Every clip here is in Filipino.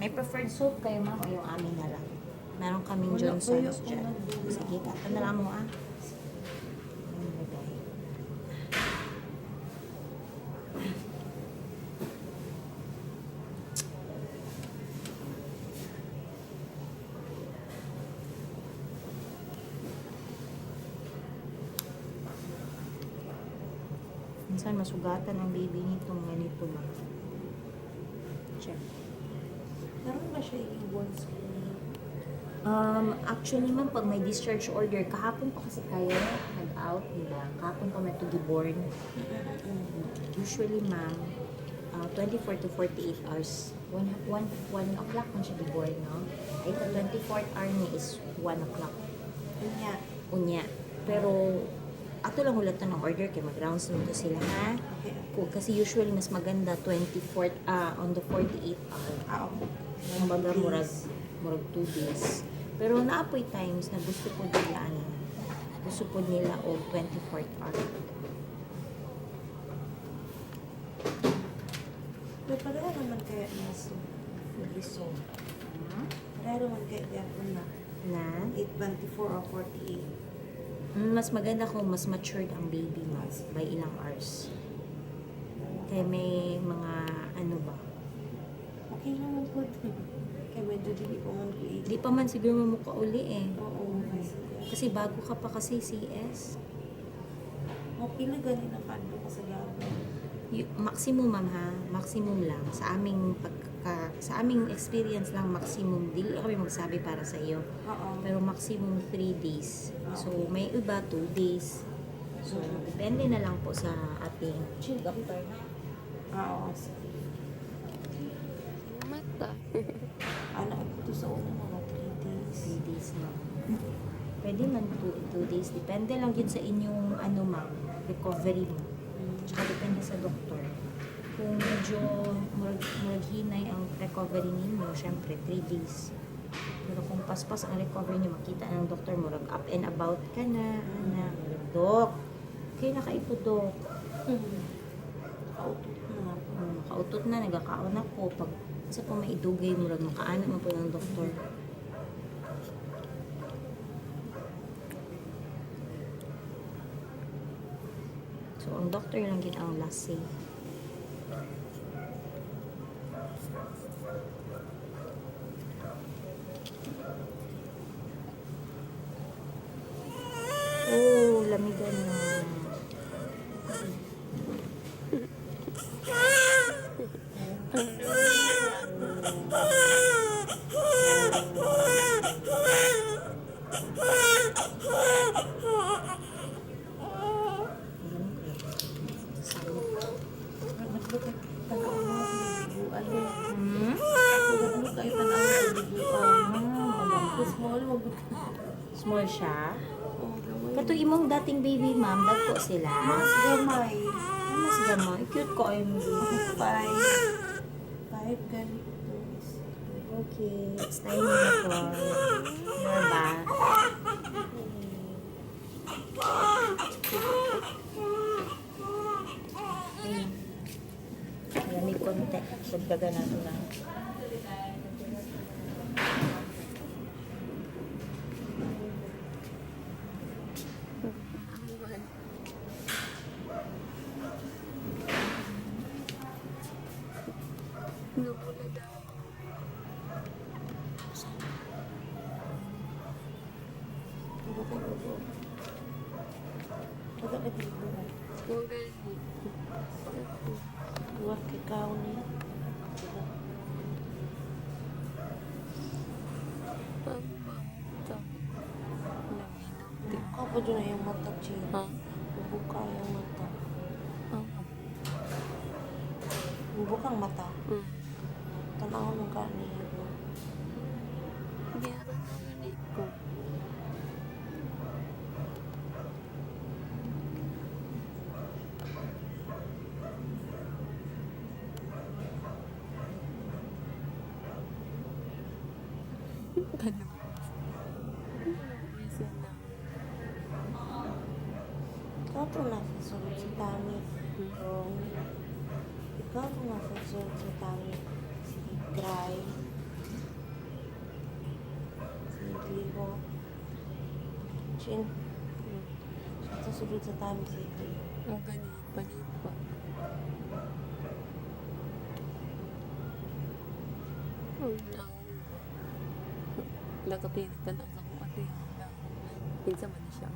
May preferred soap kayo, ma'am, o yung amin na lang? Meron kaming Johnson's dyan. Sige, tatandala mo, ah. Ayan, lagay. Minsan masugatan ang baby nitong ganito lang. Check. Meron ba siya i-iwan sa Actually, ma'am, pag may discharge order, kahapon pa kasi kayo nag-out, diba? Kahapon pa may to giborn. Usually, ma'am, 24 to 48 hours. 1 o'clock man siya giborn, no? Ay, the 24th hour niya is 1 o'clock. Kanya. Unya. Pero, ato lang hulatan ng order kay mag-rounds nito sila, ha? Okay. Kasi usually, mas maganda 24th, on the 48th hour. Oo. Ang baga murag 2 days. Pero naapoy times na gusto po nila gusto po nila o 24th hour. Pero pareha naman kaya naso. Nag-iso. Pareha naman kaya gapon na. Na 8:24 or 48. mas maganda kung mas matured ang baby mo by ilang hours. Kaya may mga ano ba? Okay naman po. Kaya medyo dili ko man ko Di pa man siguro mo uli eh. Oo. Kasi bago ka pa kasi CS. Okay na ganin ang kando ko sa gabi. Maximum, ma'am, ha? Maximum lang. Sa aming experience lang, maximum. Dili kami magsabi para sa iyo. Oo. Pero maximum 3 days. So, may iba 2 days. So, depende na lang po sa ating doctor. Oo. Mata. Anak ko sa una mga 3 days. 3 days na. Pwede man 2 days. Depende lang yun sa inyong ano, ma'am, recovery mo. Tsaka depende sa doktor. Kung medyo hinay ang recovery ninyo, syempre 3 days. Pero kung paspas ang recovery niyo, makita ng doktor mo, up and about ka na, dok. Kaya nakaipod, dok. Kautot na. Kautot na, nagkakaon ako. Pag kasi po may idugay mo, makaanan mo po ng doktor. So, ang doctor lang yun ang last say. Oh, lamigan na. Small siya. Kato imong dating baby, ma'am, dagko sila. Mas gamay. Mas gamay. Cute ko ay mo. 5 ganito. Okay, it's time na for your bath. Ayan, may konti. Sagdagan natin na. Nabula daw. Wala ka dito. Kung ganito. Huwag ikaw niya. Ang mata. Laminang. Ikaw pa dyan na yung mata, Chin. Ha? Bubuka yung mata. Oo. Bubukang mata. Tanaw ng kaniya. Biyara naman ito. Ganun. Isa na. Ikaw to nasa sa tami. Ikaw to nasa sa tami. Sige, cry. libo. Chin. Sa sulod sa tamis ito. Ang ganyan, panipa. Oh, no. Lakapinitan ang ako ate. Pinsa man siya.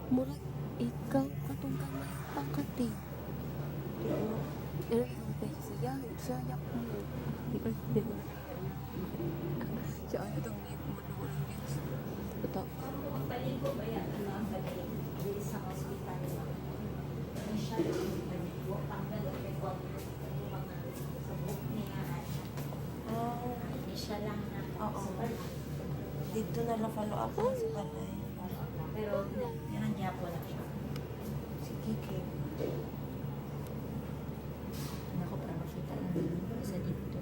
Murag, ikaw katong kamay pangkati. Di mo. Ano yung tayo siya? Siya yak mo. Ikaw siya. Siya ano itong ngip mo na walang gets. Ito. Magpaligo ba yan? Ano ang balik? Bilis sa hospital. Ano siya? Pagpaligo. Panggal o record. Yung mga sa book niya. Hindi siya lang na. Oo. Dito na lang follow up sa balay. Pero yun ang diyapo na siya. Sige, Kim. Ako para makita ng sa dito.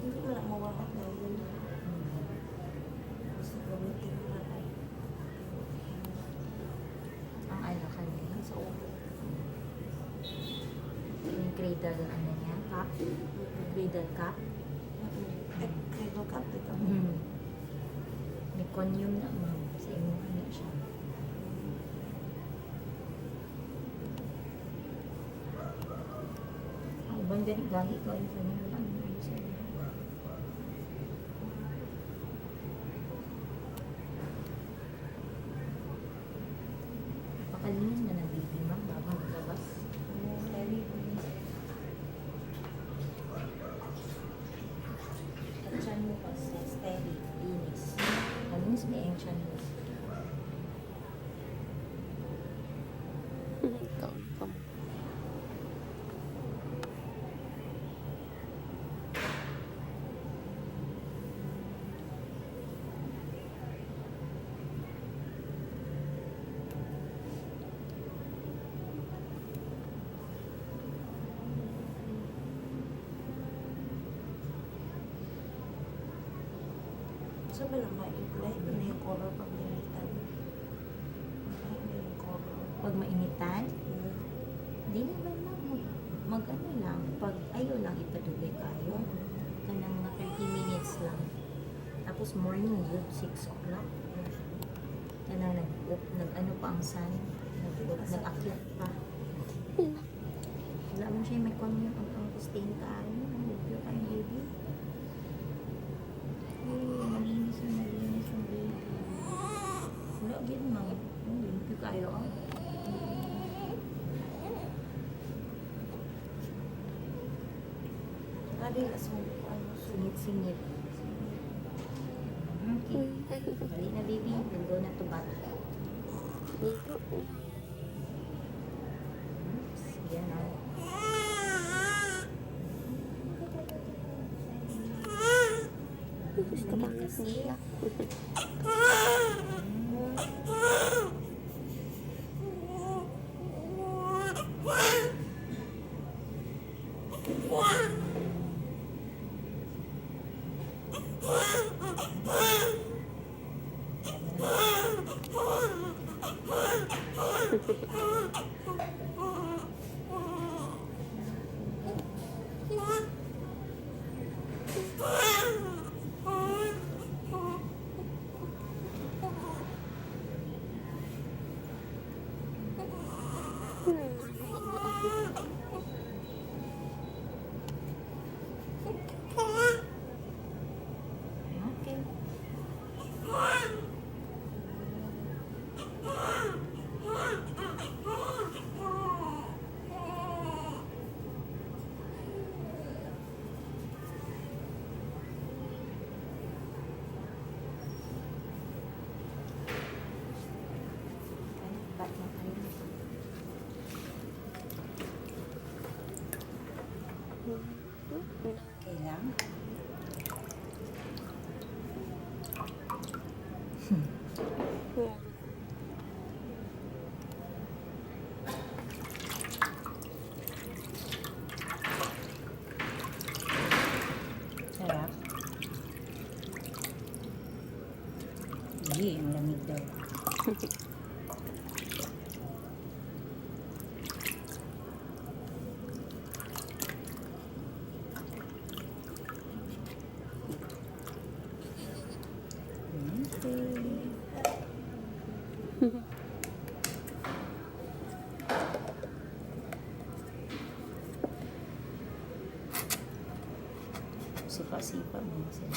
Hindi mo lang mawala na yun. Gusto gamitin mo na ay. Ang ano kanina sa ulo. Yung cradle ano niya, cup. Cradle cup. Eh, kay look up dito. May conium na sa imo ano siya. Ang ibang ganit gahi ko yung conium na ano sa iyo. Napakalinis na ng baby ma'am bago maglabas. Very good. At tiyan mo kasi steady, linis. Malinis na yung tiyan mo. Ikaw ka mo. Sabi na ma-imply, ano yung color pag limitan? Ano yung color? Pag mainitan, Hmm. di naman lang mag ano lang. Pag ayaw lang ipadugay kayo, kanang mga 30 minutes lang. Tapos morning yun, 6 o'clock. Kanang nag ano pa ang sun, nag-akyat pa. Wala mo siya may konyo ang stain ka ano, nag-review ka yung baby. Malinis yung baby. Wala, gin mo. Review kayo, oh. Lagi na sa ano, Singit-singit. Okay. Dali na baby, we'll go na to bath. Sige na. Gusto ka niya. Okay lang. Sarap. Hindi, ang lamig daw. Sipa-sipa mo sila.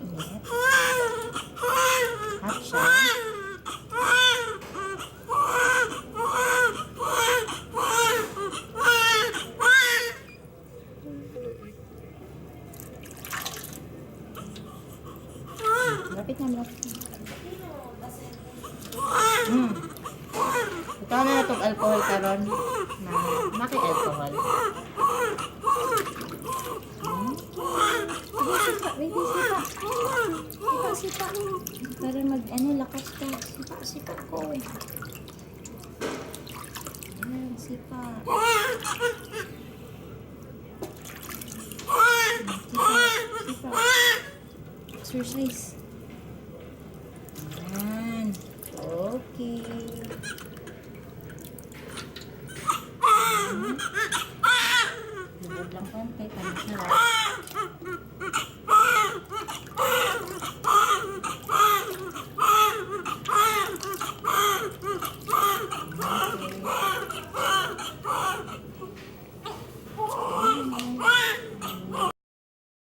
Mainit. Hot siya. Lapit na, lapit na. Ikaw na itong alcohol karon na maki-alcohol. Baby, sipa. Sipa. Para mag, lakas ka. Sipa ko. Ayan, sipa. Sipa. Exercise. Ayan. Okay. Lubog lang konti.